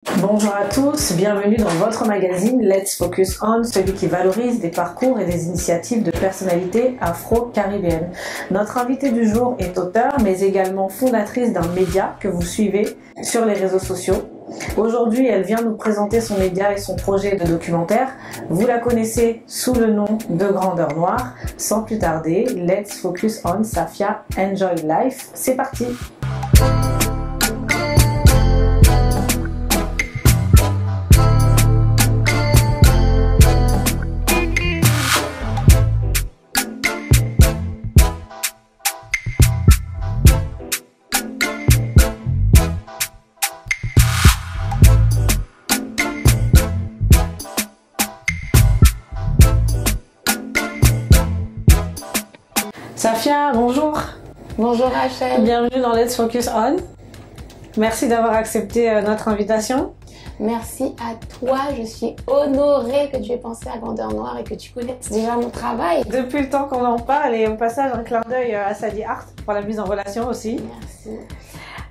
Bonjour à tous, bienvenue dans votre magazine Let's Focus On, celui qui valorise des parcours et des initiatives de personnalités afro-caribéennes. Notre invitée du jour est auteure, mais également fondatrice d'un média que vous suivez sur les réseaux sociaux. Aujourd'hui, elle vient nous présenter son média et son projet de documentaire. Vous la connaissez sous le nom de Grandeur Noire. Sans plus tarder, Let's Focus On Safia Enjoy Life. C'est parti! Safia, bonjour. Bonjour Rachel. Bienvenue dans Let's Focus On. Merci d'avoir accepté notre invitation. Merci à toi. Je suis honorée que tu aies pensé à Grandeur Noire et que tu connaisses déjà mon travail. Depuis le temps qu'on en parle et au passage un clin d'œil à Sadi Art pour la mise en relation aussi. Merci.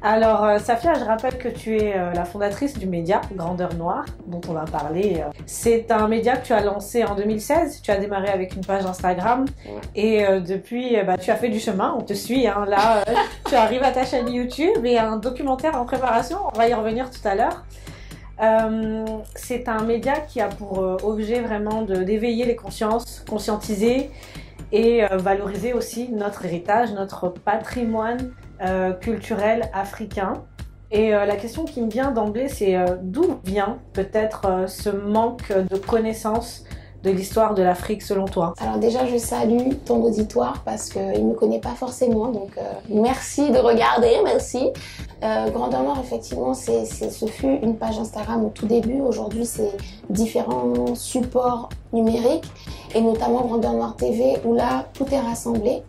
Alors Safia, je rappelle que tu es la fondatrice du média Grandeur Noire dont on va parler. C'est un média que tu as lancé en 2016. Tu as démarré avec une page Instagram et depuis tu as fait du chemin. On te suit. Là, tu arrives à ta chaîne YouTube et un documentaire en préparation. On va y revenir tout à l'heure. C'est un média qui a pour objet vraiment d'éveiller les consciences, conscientiser et valoriser aussi notre héritage, notre patrimoine culturel africain. Et la question qui me vient d'emblée, c'est d'où vient peut-être ce manque de connaissance de l'histoire de l'Afrique selon toi? Alors déjà, je salue ton auditoire parce qu'il ne me connaît pas forcément, donc merci de regarder, merci. Grandeur Noire, effectivement, ce fut une page Instagram au tout début. Aujourd'hui, c'est différents supports numériques et notamment Grandeur Noire TV où là, tout est rassemblé.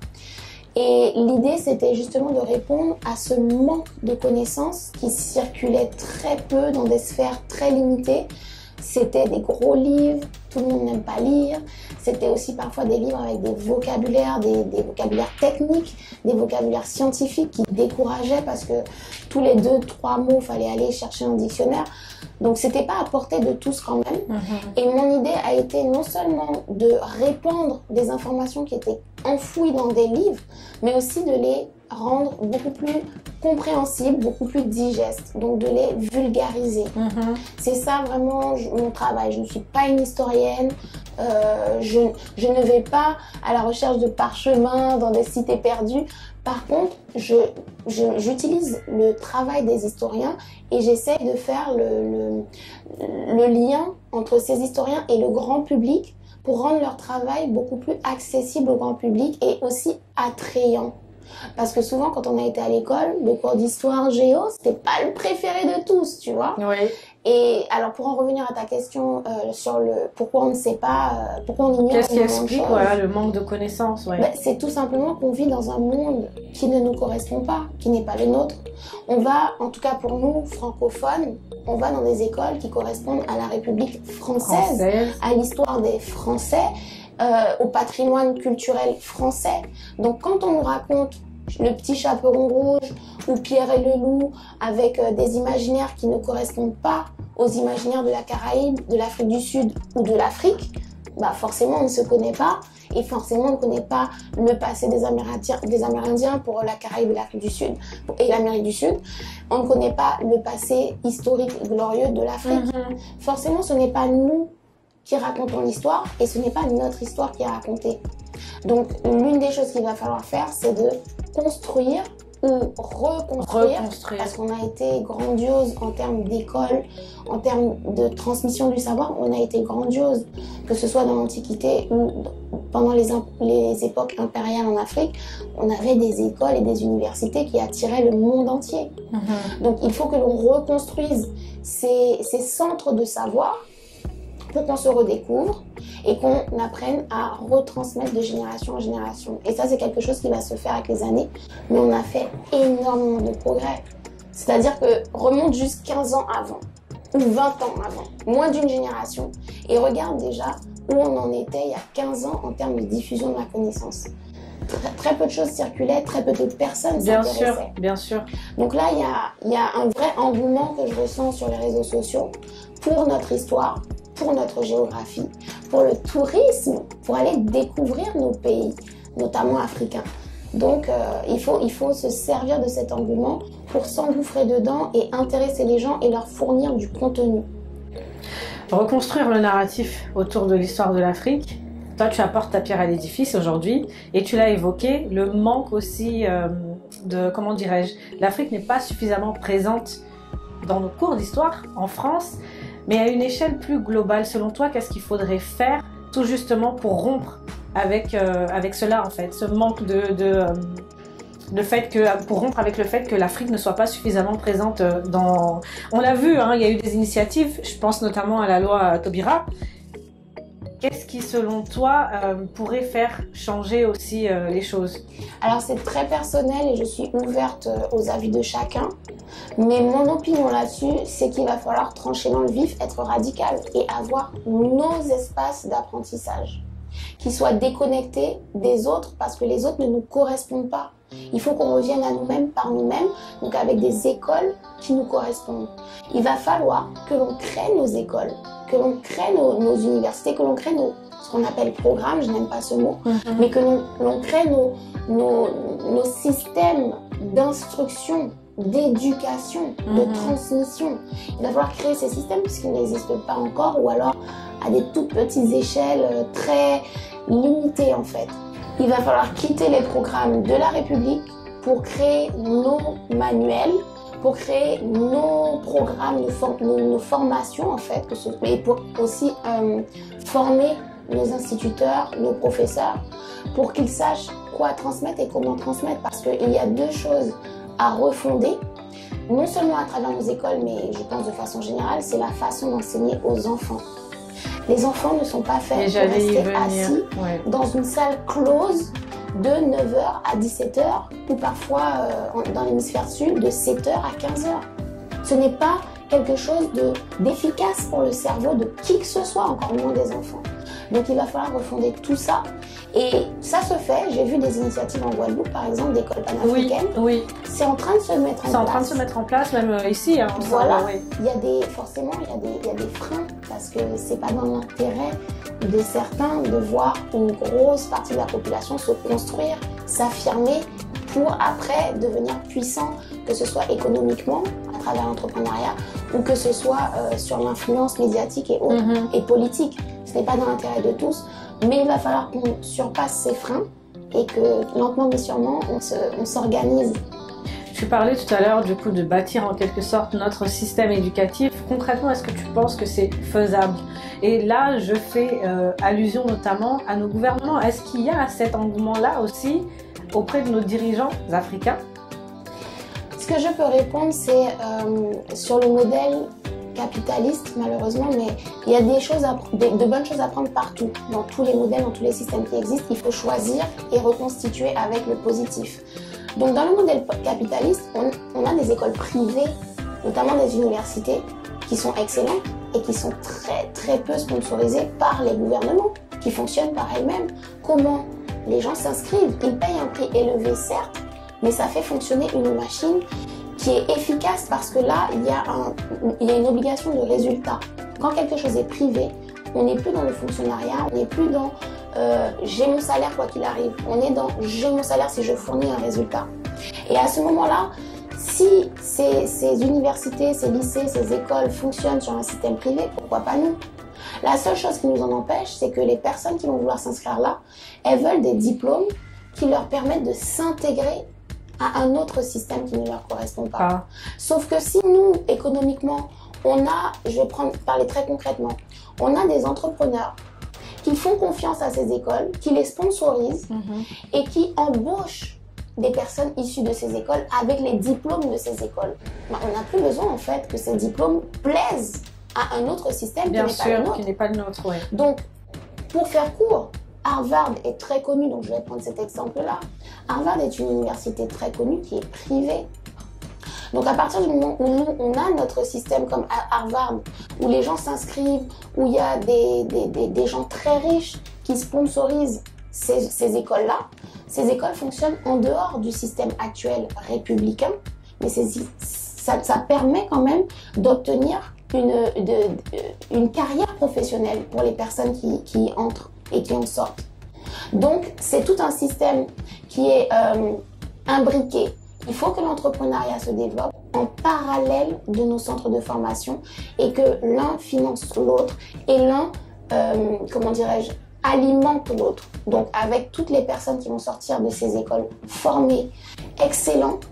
Et l'idée, c'était justement de répondre à ce manque de connaissances qui circulait très peu dans des sphères très limitées. C'était des gros livres, tout le monde n'aime pas lire. C'était aussi parfois des livres avec des vocabulaires, des vocabulaires techniques, des vocabulaires scientifiques qui décourageaient parce que tous les 2-3 mots, il fallait aller chercher un dictionnaire. Donc, c'était pas à portée de tous quand même. Et mon idée a été non seulement de répandre des informations qui étaient enfouies dans des livres, mais aussi de les rendre beaucoup plus compréhensibles, beaucoup plus digestes, donc de les vulgariser. C'est ça vraiment mon travail. Je ne suis pas une historienne, je ne vais pas à la recherche de parchemins dans des cités perdues. Par contre, j'utilise le travail des historiens et j'essaie de faire le lien entre ces historiens et le grand public pour rendre leur travail beaucoup plus accessible au grand public et aussi attrayant. Parce que souvent, quand on a été à l'école, le cours d'histoire géo, c'était pas le préféré de tous, tu vois. Oui. Et alors, pour en revenir à ta question sur le pourquoi on ne sait pas, pourquoi on ignore. Qu'est-ce qui explique le manque de connaissances? C'est tout simplement qu'on vit dans un monde qui ne nous correspond pas, qui n'est pas le nôtre. On va, en tout cas pour nous, francophones, on va dans des écoles qui correspondent à la République française. À l'histoire des Français, au patrimoine culturel français. Donc quand on nous raconte le petit chaperon rouge ou Pierre et le loup avec des imaginaires qui ne correspondent pas aux imaginaires de la Caraïbe, de l'Afrique du Sud ou de l'Afrique, forcément on ne se connaît pas et forcément on ne connaît pas le passé des Amérindiens pour la Caraïbe et l'Afrique du Sud et l'Amérique du Sud. On ne connaît pas le passé historique glorieux de l'Afrique. Forcément ce n'est pas nous qui racontons l'histoire et ce n'est pas notre histoire qui est racontée. Donc l'une des choses qu'il va falloir faire, c'est de construire ou reconstruire. Parce qu'on a été grandiose en termes d'école, en termes de transmission du savoir, on a été grandiose, que ce soit dans l'Antiquité ou pendant les époques impériales en Afrique, on avait des écoles et des universités qui attiraient le monde entier. Donc il faut que l'on reconstruise ces centres de savoir pour qu'on se redécouvre et qu'on apprenne à retransmettre de génération en génération. Et ça, c'est quelque chose qui va se faire avec les années, mais on a fait énormément de progrès. C'est-à-dire que remonte juste 15 ans avant, ou 20 ans avant, moins d'une génération, et regarde déjà où on en était il y a 15 ans en termes de diffusion de la connaissance. très peu de choses circulaient, très peu de personnes s'intéressaient. Bien sûr, bien sûr. Donc là, il y a un vrai engouement que je ressens sur les réseaux sociaux pour notre histoire, pour notre géographie, pour le tourisme, pour aller découvrir nos pays, notamment africains. Donc il faut se servir de cet engouement pour s'engouffrer dedans et intéresser les gens et leur fournir du contenu. Reconstruire le narratif autour de l'histoire de l'Afrique. Toi, tu apportes ta pierre à l'édifice aujourd'hui et tu l'as évoqué, le manque aussi de, comment dirais-je, l'Afrique n'est pas suffisamment présente dans nos cours d'histoire en France, mais à une échelle plus globale. Selon toi, qu'est-ce qu'il faudrait faire tout justement pour rompre avec cela en fait, ce manque le fait que, pour rompre avec le fait que l'Afrique ne soit pas suffisamment présente dans... On l'a vu, hein, il y a eu des initiatives, je pense notamment à la loi Taubira. Qu'est-ce qui, selon toi, pourrait faire changer aussi les choses? Alors c'est très personnel et je suis ouverte aux avis de chacun. Mais mon opinion là-dessus, c'est qu'il va falloir trancher dans le vif, être radical et avoir nos espaces d'apprentissage qui soient déconnectés des autres parce que les autres ne nous correspondent pas. Il faut qu'on revienne à nous-mêmes par nous-mêmes, donc avec des écoles qui nous correspondent. Il va falloir que l'on crée nos écoles, que l'on crée nos universités, que l'on crée ce qu'on appelle programmes, je n'aime pas ce mot, mais que l'on crée nos systèmes d'instruction, d'éducation, de transmission. Il va falloir créer ces systèmes puisqu'ils n'existent pas encore ou alors à des toutes petites échelles très limitées en fait. Il va falloir quitter les programmes de la République pour créer nos manuels, pour créer nos programmes, nos formations en fait, mais pour aussi former nos instituteurs, nos professeurs, pour qu'ils sachent quoi transmettre et comment transmettre. Parce qu'il y a deux choses à refonder, non seulement à travers nos écoles, mais je pense de façon générale, c'est la façon d'enseigner aux enfants. Les enfants ne sont pas faits pour rester assis dans une salle close de 9h à 17h ou parfois dans l'hémisphère sud de 7h à 15h. Ce n'est pas quelque chose d'efficace pour le cerveau de qui que ce soit, encore moins des enfants. Donc il va falloir refonder tout ça. Et ça se fait, j'ai vu des initiatives en Guadeloupe, par exemple, d'écoles panafricaines. Oui. C'est en train de se mettre en place. C'est en train de se mettre en place, même ici. Hein, voilà. Forcément, il y a des freins, parce que c'est pas dans l'intérêt de certains de voir une grosse partie de la population se construire, s'affirmer, pour après devenir puissant, que ce soit économiquement, à travers l'entrepreneuriat, ou que ce soit sur l'influence médiatique et autres, et politique. Ce n'est pas dans l'intérêt de tous, mais il va falloir qu'on surpasse ces freins et que lentement mais sûrement on s'organise. Tu parlais tout à l'heure du coup de bâtir en quelque sorte notre système éducatif. Concrètement, est-ce que tu penses que c'est faisable? Et là, je fais allusion notamment à nos gouvernements. Est-ce qu'il y a cet engouement-là aussi auprès de nos dirigeants africains? Ce que je peux répondre, c'est sur le modèle capitaliste, malheureusement, mais il y a de bonnes choses à prendre partout, dans tous les modèles, dans tous les systèmes qui existent. Il faut choisir et reconstituer avec le positif. Donc dans le modèle capitaliste, on a des écoles privées, notamment des universités, qui sont excellentes et qui sont très très peu sponsorisées par les gouvernements, qui fonctionnent par elles-mêmes. Comment les gens s'inscrivent? Ils payent un prix élevé, certes, mais ça fait fonctionner une machine qui est efficace parce que là, il y a une obligation de résultat. Quand quelque chose est privé, on n'est plus dans le fonctionnariat, on n'est plus dans j'ai mon salaire quoi qu'il arrive. On est dans j'ai mon salaire si je fournis un résultat. Et à ce moment-là, si ces universités, ces lycées, ces écoles fonctionnent sur un système privé, pourquoi pas nous? La seule chose qui nous en empêche, c'est que les personnes qui vont vouloir s'inscrire là, elles veulent des diplômes qui leur permettent de s'intégrer à un autre système qui ne leur correspond pas. Sauf que si nous, économiquement, je vais parler très concrètement, on a des entrepreneurs qui font confiance à ces écoles, qui les sponsorisent et qui embauchent des personnes issues de ces écoles avec les diplômes de ces écoles. On n'a plus besoin en fait que ces diplômes plaisent à un autre système qui n'est pas le nôtre. Ouais. Donc, pour faire court, Harvard est très connu, donc je vais prendre cet exemple-là. Harvard est une université très connue qui est privée. Donc à partir du moment où nous, on a notre système comme Harvard, où les gens s'inscrivent, où il y a des gens très riches qui sponsorisent ces écoles-là, Ces écoles fonctionnent en dehors du système actuel républicain, mais ça permet quand même d'obtenir une carrière professionnelle pour les personnes qui y entrent et qui en sortent. Donc, c'est tout un système qui est imbriqué. Il faut que l'entrepreneuriat se développe en parallèle de nos centres de formation et que l'un finance l'autre et l'un, comment dirais-je, alimente l'autre. Donc, avec toutes les personnes qui vont sortir de ces écoles formées, excellentes,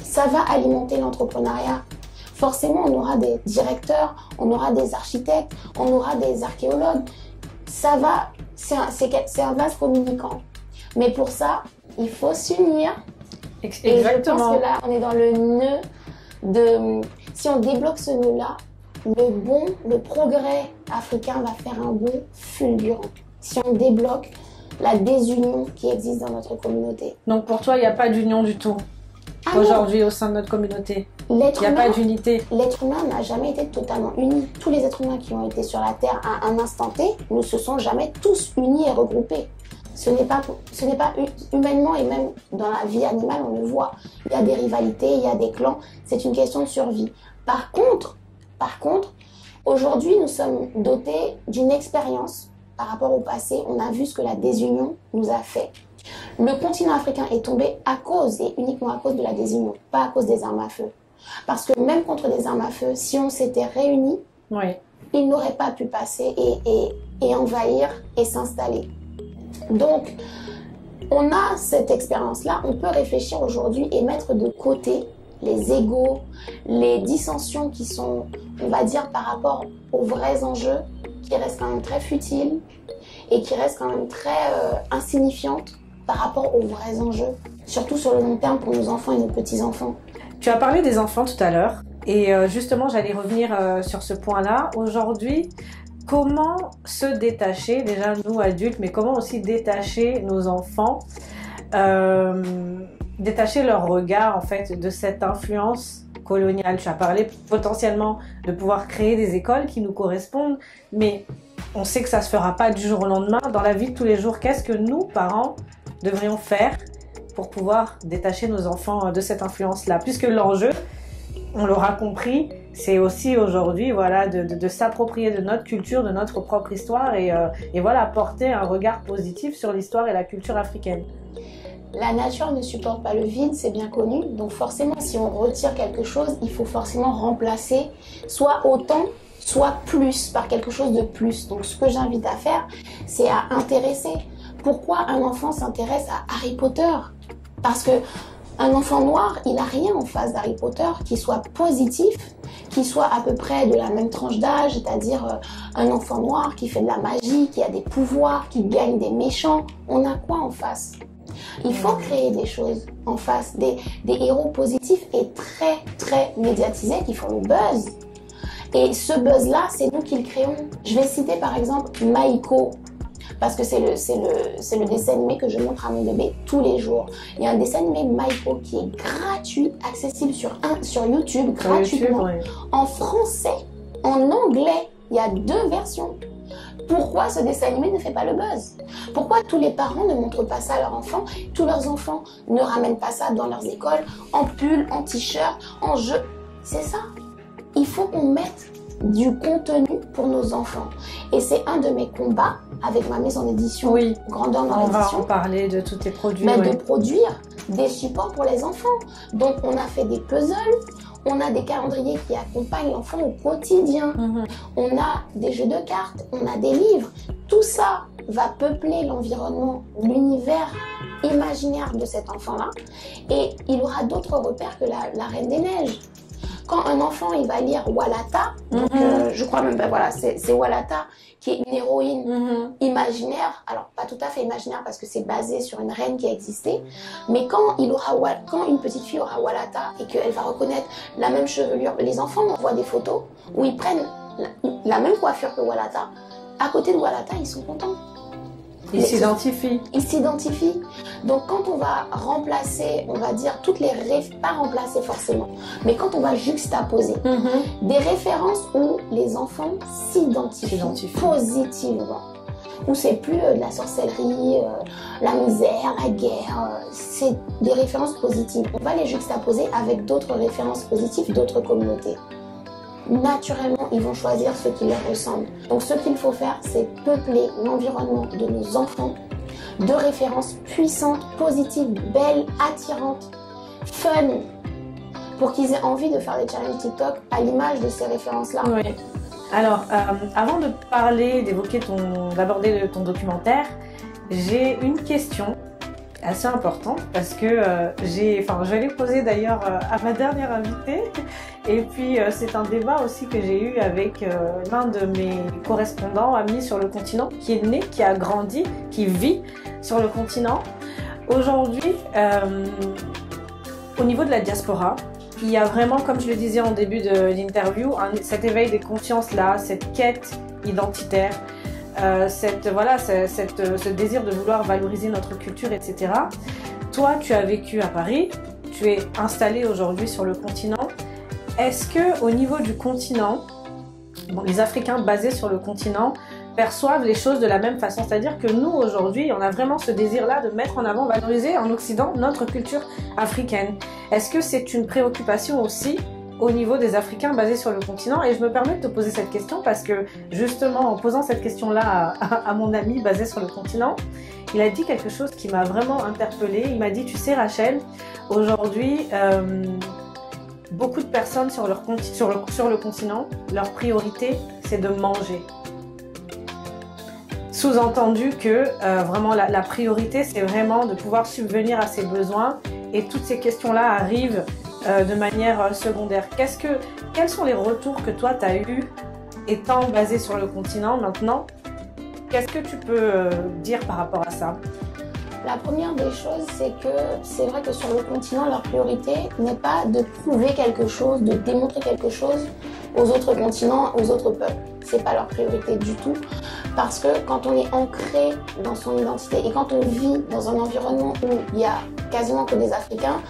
ça va alimenter l'entrepreneuriat. Forcément, on aura des directeurs, on aura des architectes, on aura des archéologues. Ça va, c'est un vase communicant. Mais pour ça, il faut s'unir. Exactement. Et je pense que là, on est dans le nœud de... Si on débloque ce nœud-là, le progrès africain va faire un bond fulgurant. Si on débloque la désunion qui existe dans notre communauté. Donc pour toi, il n'y a pas d'union du tout aujourd'hui au sein de notre communauté. Il n'y a pas d'unité. L'être humain n'a jamais été totalement uni. Tous les êtres humains qui ont été sur la Terre à un instant T ne se sont jamais tous unis et regroupés. Ce n'est pas humainement et même dans la vie animale, on le voit. Il y a des rivalités, il y a des clans. C'est une question de survie. Par contre, aujourd'hui, nous sommes dotés d'une expérience par rapport au passé. On a vu ce que la désunion nous a fait. Le continent africain est tombé à cause et uniquement à cause de la désunion, pas à cause des armes à feu. Parce que même contre des armes à feu, si on s'était réunis, ils n'auraient pas pu passer et envahir et s'installer. Donc, on a cette expérience-là, on peut réfléchir aujourd'hui et mettre de côté les égos, les dissensions qui sont, on va dire, par rapport aux vrais enjeux, qui restent quand même très futiles et qui restent quand même très insignifiantes par rapport aux vrais enjeux, surtout sur le long terme pour nos enfants et nos petits-enfants. Tu as parlé des enfants tout à l'heure et justement, j'allais revenir sur ce point-là. Aujourd'hui, comment se détacher, déjà nous adultes, mais comment aussi détacher nos enfants, détacher leur regard en fait de cette influence coloniale. Tu as parlé potentiellement de pouvoir créer des écoles qui nous correspondent, mais on sait que ça se fera pas du jour au lendemain. Dans la vie de tous les jours, qu'est-ce que nous, parents, devrions faire pour pouvoir détacher nos enfants de cette influence-là? Puisque l'enjeu, on l'aura compris, c'est aussi aujourd'hui voilà, de s'approprier de notre culture, de notre propre histoire et voilà, porter un regard positif sur l'histoire et la culture africaine. La nature ne supporte pas le vide, c'est bien connu. Donc forcément, si on retire quelque chose, il faut forcément remplacer soit autant, soit plus, par quelque chose de plus. Donc ce que j'invite à faire, c'est à intéresser. Pourquoi un enfant s'intéresse à Harry Potter? Parce que un enfant noir, il n'a rien en face d'Harry Potter qui soit positif, qui soit à peu près de la même tranche d'âge, c'est-à-dire un enfant noir qui fait de la magie, qui a des pouvoirs, qui gagne des méchants. On a quoi en face? Il faut créer des choses en face, des héros positifs et très très médiatisés qui font le buzz. Et ce buzz-là, c'est nous qui le créons. Je vais citer par exemple Maïko, parce que c'est le dessin animé que je montre à mon bébé tous les jours. Il y a un dessin animé Maïko qui est gratuit, accessible sur YouTube gratuitement, en français, en anglais. Il y a 2 versions. Pourquoi ce dessin animé ne fait pas le buzz? Pourquoi tous les parents ne montrent pas ça à leurs enfants? Tous leurs enfants ne ramènent pas ça dans leurs écoles, en pull, en t-shirt, en jeu? C'est ça. Il faut qu'on mette du contenu pour nos enfants. Et c'est un de mes combats avec ma maison d'édition, Grandeur dans l'édition. On va en parler de tous tes produits. De produire des supports pour les enfants. Donc on a fait des puzzles, on a des calendriers qui accompagnent l'enfant au quotidien, on a des jeux de cartes, on a des livres. Tout ça va peupler l'environnement, l'univers imaginaire de cet enfant-là. Et il aura d'autres repères que la Reine des Neiges. Quand un enfant il va lire Walata, donc, je crois même voilà, c'est Walata qui est une héroïne imaginaire, alors pas tout à fait imaginaire parce que c'est basé sur une reine qui a existé, mais quand une petite fille aura Walata et qu'elle va reconnaître la même chevelure, les enfants m'envoient des photos où ils prennent la même coiffure que Walata, à côté de Walata ils sont contents. Ils s'identifient. Ils s'identifient. Donc quand on va remplacer, on va dire toutes les pas remplacer forcément, mais quand on va juxtaposer des références où les enfants s'identifient positivement. où c'est plus de la sorcellerie, la misère, la guerre, c'est des références positives. On va les juxtaposer avec d'autres références positives, d'autres communautés. Naturellement, ils vont choisir ce qui leur ressemble. Donc ce qu'il faut faire, c'est peupler l'environnement de nos enfants de références puissantes, positives, belles, attirantes, fun, pour qu'ils aient envie de faire des challenges TikTok à l'image de ces références-là. Oui. Alors, avant de parler, d'aborder ton documentaire, j'ai une question assez importante parce que je vais les poser d'ailleurs à ma dernière invitée. Et puis, c'est un débat aussi que j'ai eu avec l'un de mes correspondants, amis sur le continent, qui est né, qui a grandi, qui vit sur le continent. Aujourd'hui, au niveau de la diaspora, il y a vraiment, comme je le disais en début de l'interview, cet éveil des consciences-là, cette quête identitaire, ce désir de vouloir valoriser notre culture, etc. Toi, tu as vécu à Paris, tu es installé aujourd'hui sur le continent. Est-ce que, au niveau du continent, les Africains basés sur le continent perçoivent les choses de la même façon? C'est-à-dire que nous, aujourd'hui, on a vraiment ce désir-là de mettre en avant, valoriser en Occident notre culture africaine. Est-ce que c'est une préoccupation aussi au niveau des Africains basés sur le continent? Et je me permets de te poser cette question parce que, justement, en posant cette question-là à mon ami basé sur le continent, il a dit quelque chose qui m'a vraiment interpellée. Il m'a dit, tu sais Rachel, aujourd'hui, beaucoup de personnes sur le continent, leur priorité, c'est de manger. Sous-entendu que vraiment la priorité, c'est vraiment de pouvoir subvenir à ses besoins et toutes ces questions-là arrivent de manière secondaire. Quels sont les retours que toi, tu as eus étant basé sur le continent maintenant? Qu'est-ce que tu peux dire par rapport à ça? La première des choses, c'est que c'est vrai que sur le continent, leur priorité n'est pas de prouver quelque chose, de démontrer quelque chose aux autres continents, aux autres peuples. C'est pas leur priorité du tout. Parce que quand on est ancré dans son identité et quand on vit dans un environnement où il y a quasiment que des Africains,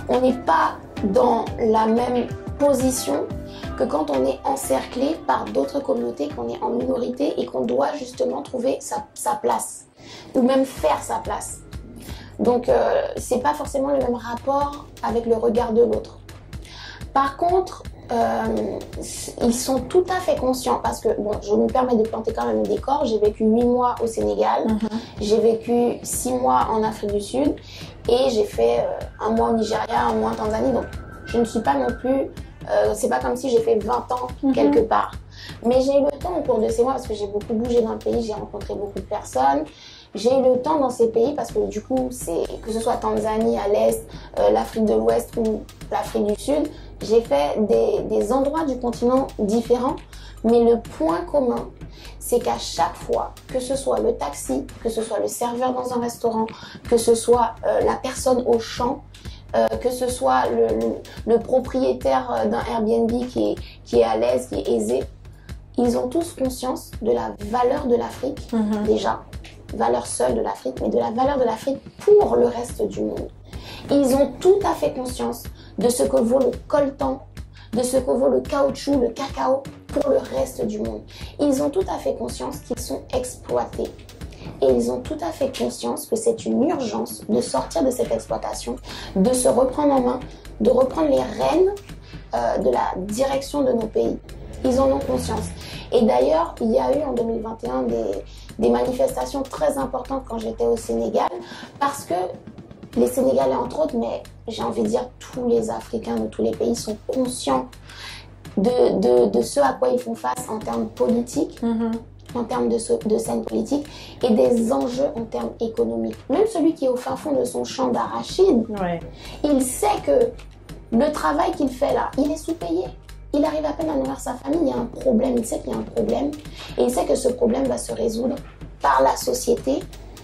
on n'est pas dans la même position que quand on est encerclé par d'autres communautés, qu'on est en minorité et qu'on doit justement trouver sa place ou même faire sa place. Donc, c'est pas forcément le même rapport avec le regard de l'autre. Par contre, ils sont tout à fait conscients parce que, bon, je me permets de planter quand même le décor. J'ai vécu 8 mois au Sénégal, j'ai vécu 6 mois en Afrique du Sud et j'ai fait 1 mois au Nigeria, 1 mois en Tanzanie. Donc, je ne suis pas non plus... c'est pas comme si j'ai fait 20 ans quelque part. Mais j'ai eu le temps au cours de ces mois parce que j'ai beaucoup bougé dans le pays, j'ai rencontré beaucoup de personnes. J'ai eu le temps dans ces pays parce que du coup, que ce soit Tanzanie à l'est, l'Afrique de l'Ouest ou l'Afrique du Sud, j'ai fait des endroits du continent différents. Mais le point commun, c'est qu'à chaque fois, que ce soit le taxi, que ce soit le serveur dans un restaurant, que ce soit la personne au champ, que ce soit le propriétaire d'un Airbnb qui est à l'aise, qui est aisé, ils ont tous conscience de la valeur de l'Afrique, déjà, valeur seule de l'Afrique, mais de la valeur de l'Afrique pour le reste du monde. Ils ont tout à fait conscience de ce que vaut le coltan, de ce que vaut le caoutchouc, le cacao pour le reste du monde. Ils ont tout à fait conscience qu'ils sont exploités. Et ils ont tout à fait conscience que c'est une urgence de sortir de cette exploitation, de se reprendre en main, de reprendre les rênes de la direction de nos pays. Ils en ont conscience. Et d'ailleurs, il y a eu en 2021 des manifestations très importantes quand j'étais au Sénégal, parce que les Sénégalais entre autres, mais j'ai envie de dire tous les Africains de tous les pays sont conscients de ce à quoi ils font face en termes politiques, en termes de scène politique et des enjeux en termes économiques. Même celui qui est au fin fond de son champ d'arachide, il sait que le travail qu'il fait là, il est sous-payé. Il arrive à peine à nourrir sa famille, il y a un problème, il sait qu'il y a un problème et il sait que ce problème va se résoudre par la société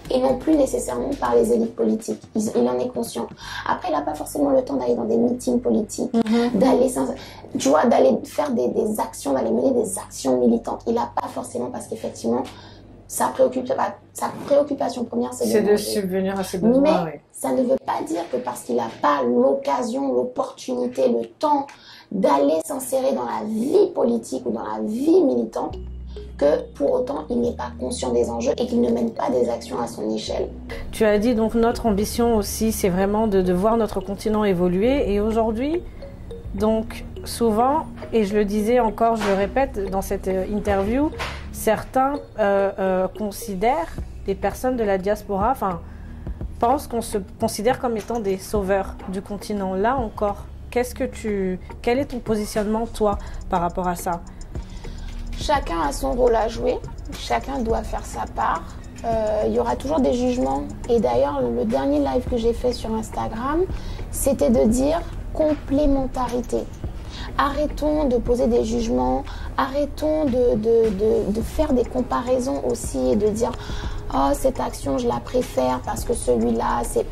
et non plus nécessairement par les élites politiques. Il en est conscient. Après, il n'a pas forcément le temps d'aller dans des meetings politiques, d'aller faire des actions, d'aller mener des actions militantes. Il n'a pas forcément parce qu'effectivement, sa préoccupation première, c'est de subvenir à ses besoins. Mais ça ne veut pas dire que parce qu'il n'a pas l'occasion, l'opportunité, le temps d'aller s'insérer dans la vie politique ou dans la vie militante, que pour autant il n'est pas conscient des enjeux et qu'il ne mène pas des actions à son échelle. Tu as dit donc notre ambition aussi, c'est vraiment de voir notre continent évoluer. Et aujourd'hui, donc souvent, et je le disais encore, je le répète dans cette interview, certains considèrent, les personnes de la diaspora, enfin, pensent qu'on se considère comme étant des sauveurs du continent. Là encore, quel est ton positionnement, toi, par rapport à ça? Chacun a son rôle à jouer, chacun doit faire sa part. Il y aura toujours des jugements. Et d'ailleurs, le dernier live que j'ai fait sur Instagram, c'était de dire complémentarité. Arrêtons de poser des jugements, arrêtons de faire des comparaisons aussi et de dire « Oh, cette action, je la préfère parce que celui-là, c'est... »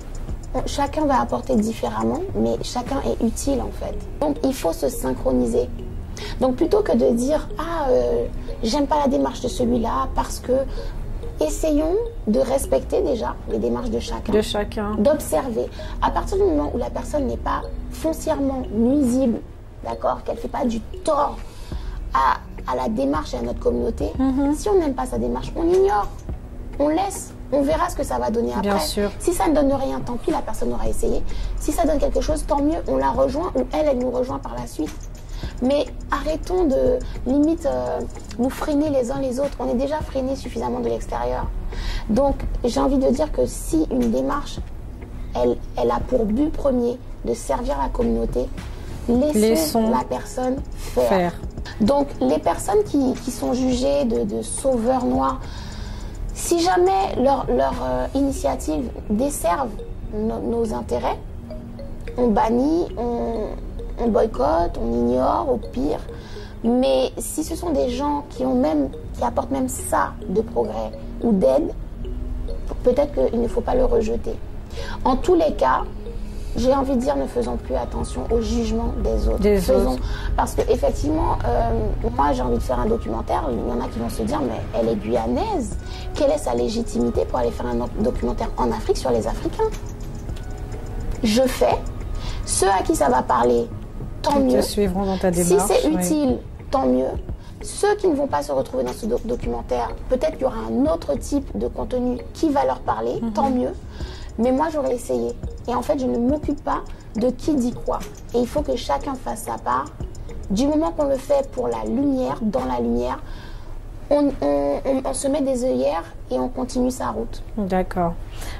Chacun va apporter différemment, mais chacun est utile en fait. Donc, il faut se synchroniser. Donc, plutôt que de dire « Ah, j'aime pas la démarche de celui-là parce que... » Essayons de respecter déjà les démarches de chacun. D'observer. À partir du moment où la personne n'est pas foncièrement nuisible, d'accord, qu'elle ne fait pas du tort à la démarche et à notre communauté, si on n'aime pas sa démarche, on ignore, on laisse, on verra ce que ça va donner après. Bien sûr. Si ça ne donne rien, tant pis, la personne aura essayé. Si ça donne quelque chose, tant mieux, on la rejoint ou elle nous rejoint par la suite. Mais arrêtons de, limite, nous freiner les uns les autres. On est déjà freinés suffisamment de l'extérieur. Donc, j'ai envie de dire que si une démarche, elle a pour but premier de servir la communauté, laissons la personne faire. Donc, les personnes qui sont jugées de sauveurs noirs, si jamais leur initiative desservent nos intérêts, on bannit, on boycotte, on ignore au pire. Mais si ce sont des gens qui apportent même ça de progrès ou d'aide, peut-être qu'il ne faut pas le rejeter. En tous les cas, j'ai envie de dire, ne faisons plus attention au jugement des autres. Parce qu'effectivement, moi j'ai envie de faire un documentaire, il y en a qui vont se dire, mais elle est guyanaise, quelle est sa légitimité pour aller faire un documentaire en Afrique sur les Africains? Je fais, ceux à qui ça va parler, tant mieux. Suivront dans ta démarche, si c'est utile, tant mieux. Ceux qui ne vont pas se retrouver dans ce documentaire, peut-être qu'il y aura un autre type de contenu qui va leur parler, tant mieux. Mais moi, j'aurais essayé. Et en fait, je ne m'occupe pas de qui dit quoi. Et il faut que chacun fasse sa part. Du moment qu'on le fait pour la lumière, dans la lumière, on se met des œillères et on continue sa route. D'accord.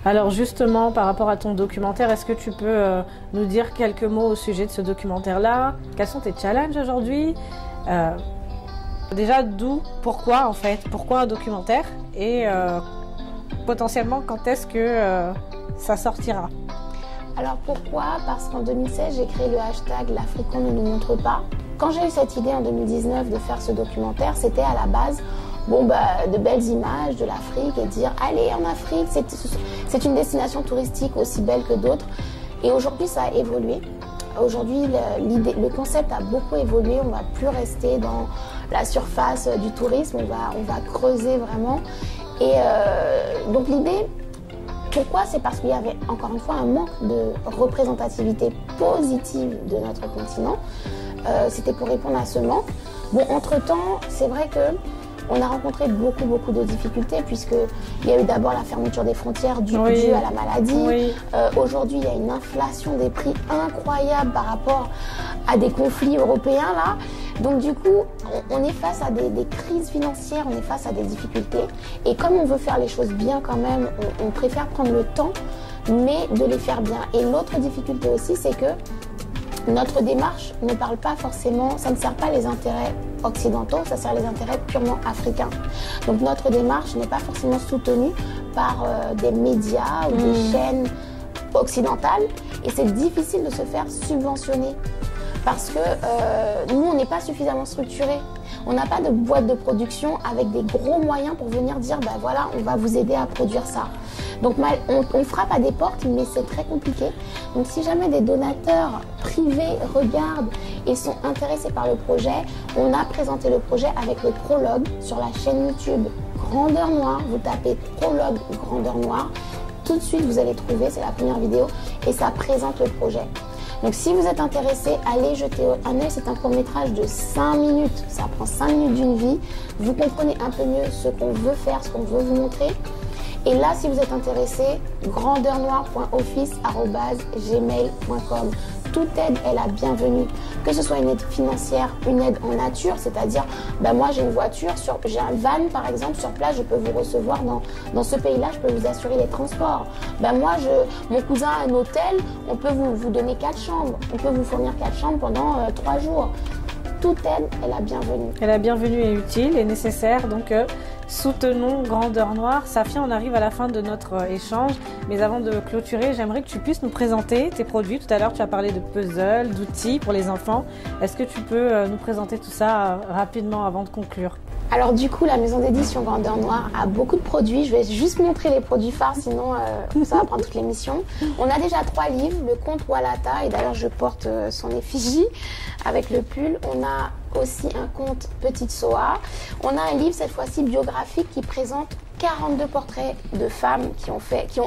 Alors justement, par rapport à ton documentaire, est-ce que tu peux nous dire quelques mots au sujet de ce documentaire-là? Quels sont tes challenges aujourd'hui? Déjà, pourquoi en fait? Pourquoi un documentaire? Et potentiellement, quand est-ce que ça sortira? Alors pourquoi? Parce qu'en 2016, j'ai créé le hashtag l'Africain ne nous montre pas. Quand j'ai eu cette idée en 2019 de faire ce documentaire, c'était à la base de belles images de l'Afrique et dire allez en Afrique, c'est une destination touristique aussi belle que d'autres. Et aujourd'hui, ça a évolué. Aujourd'hui, le concept a beaucoup évolué. On ne va plus rester dans la surface du tourisme, on va creuser vraiment. Et donc l'idée, pourquoi? C'est parce qu'il y avait encore une fois un manque de représentativité positive de notre continent. C'était pour répondre à ce manque. Bon, entre-temps, c'est vrai que on a rencontré beaucoup de difficultés puisqu'il y a eu d'abord la fermeture des frontières due à la maladie. Aujourd'hui, il y a une inflation des prix incroyable par rapport à des conflits européens là. Donc du coup, on est face à des crises financières, on est face à des difficultés. Et comme on veut faire les choses bien quand même, on préfère prendre le temps, mais de les faire bien. Et l'autre difficulté aussi, c'est que notre démarche ne parle pas forcément, ça ne sert pas les intérêts occidentaux, ça sert les intérêts purement africains. Donc notre démarche n'est pas forcément soutenue par des médias ou des chaînes occidentales et c'est difficile de se faire subventionner parce que nous on n'est pas suffisamment structurés. On n'a pas de boîte de production avec des gros moyens pour venir dire ben voilà, on va vous aider à produire ça. Donc on frappe à des portes, mais c'est très compliqué. Donc si jamais des donateurs privés regardent et sont intéressés par le projet, on a présenté le projet avec le prologue sur la chaîne YouTube Grandeur Noire. Vous tapez prologue Grandeur Noire. Tout de suite, vous allez trouver, c'est la première vidéo, et ça présente le projet. Donc si vous êtes intéressé, allez jeter un œil. C'est un court-métrage de 5 minutes. Ça prend 5 minutes d'une vie. Vous comprenez un peu mieux ce qu'on veut faire, ce qu'on veut vous montrer. Et là, si vous êtes intéressé, grandeurnoire.office@gmail.com. Toute aide est la bienvenue. Que ce soit une aide financière, une aide en nature, c'est-à-dire, moi j'ai une voiture, j'ai un van par exemple, sur place, je peux vous recevoir dans ce pays-là, je peux vous assurer les transports. Mon cousin a un hôtel, on peut vous donner 4 chambres, on peut vous fournir 4 chambres pendant 3 jours. Toute aide est la bienvenue. Et la bienvenue est utile et nécessaire, donc soutenons Grandeur Noire. Safia, on arrive à la fin de notre échange, mais avant de clôturer, j'aimerais que tu puisses nous présenter tes produits. Tout à l'heure, tu as parlé de puzzles, d'outils pour les enfants. Est-ce que tu peux nous présenter tout ça rapidement avant de conclure? Alors du coup, la maison d'édition Grandeur Noire a beaucoup de produits. Je vais juste montrer les produits phares, sinon ça va prendre toute l'émission. On a déjà 3 livres, le conte Walata, et d'ailleurs je porte son effigie avec le pull. On a aussi un conte Petite Soa. On a un livre cette fois-ci biographique qui présente 42 portraits de femmes qui ont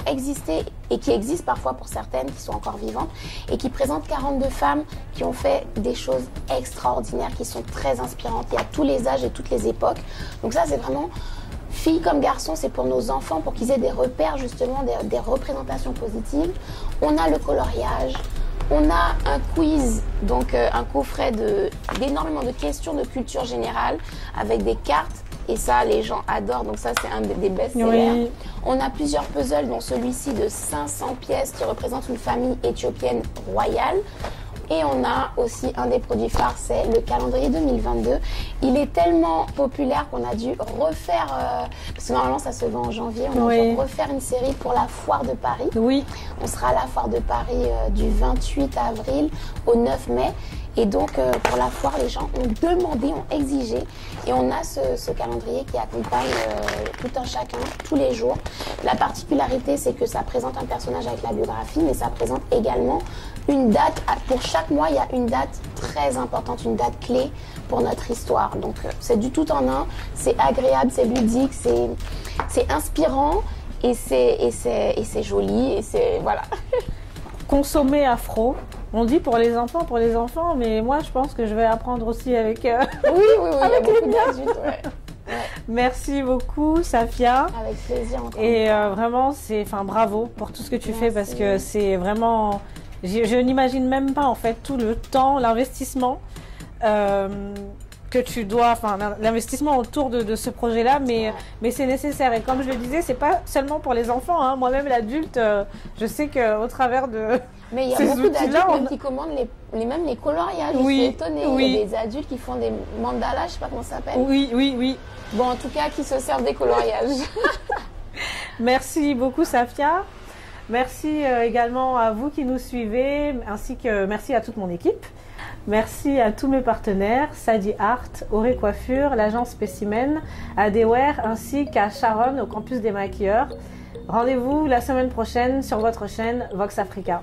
existé et qui existent parfois pour certaines qui sont encore vivantes, et qui présentent 42 femmes qui ont fait des choses extraordinaires, qui sont très inspirantes. Il y a tous les âges et toutes les époques. Donc ça, c'est vraiment filles comme garçons, c'est pour nos enfants, pour qu'ils aient des repères justement, des représentations positives. On a le coloriage. On a un quiz, donc un coffret d'énormément de questions de culture générale avec des cartes. Et ça, les gens adorent. Donc ça, c'est un des best-sellers. Oui. On a plusieurs puzzles, dont celui-ci de 500 pièces qui représente une famille éthiopienne royale. Et on a aussi un des produits phares, c'est le calendrier 2022. Il est tellement populaire qu'on a dû refaire, parce que normalement ça se vend en janvier, on a dû refaire une série pour la foire de Paris. Oui. On sera à la foire de Paris du 28 avril au 9 mai. Et donc, pour la foire, les gens ont demandé, ont exigé. Et on a ce calendrier qui accompagne tout un chacun, tous les jours. La particularité, c'est que ça présente un personnage avec la biographie, mais ça présente également une date. Pour chaque mois, il y a une date très importante, une date clé pour notre histoire. Donc, c'est du tout en un. C'est agréable, c'est ludique, c'est inspirant et c'est joli. Et c'est... Voilà. Consommer afro. On dit pour les enfants, mais moi je pense que je vais apprendre aussi avec. Oui, avec il y a beaucoup d'adultes. Ouais. Merci beaucoup, Safia. Avec plaisir. Et vraiment, bravo pour tout ce que tu fais, parce que c'est vraiment. Je n'imagine même pas en fait tout le temps, l'investissement que tu dois, l'investissement autour de ce projet-là, mais c'est nécessaire. Et comme je le disais, c'est pas seulement pour les enfants, hein. Moi-même l'adulte, je sais qu'au travers de mais il y a beaucoup d'adultes qui commandent même les coloriages. Oui, je suis étonnée. Oui. Il y a des adultes qui font des mandalas, je sais pas comment ça s'appelle. Oui. Bon, en tout cas, qui se servent des coloriages. Merci beaucoup, Safia. Merci également à vous qui nous suivez, ainsi que merci à toute mon équipe. Merci à tous mes partenaires, Sadi Art, Auré Coiffure, l'agence Spécimen, à Dewear, ainsi qu'à Sharon au campus des maquilleurs. Rendez-vous la semaine prochaine sur votre chaîne Vox Africa.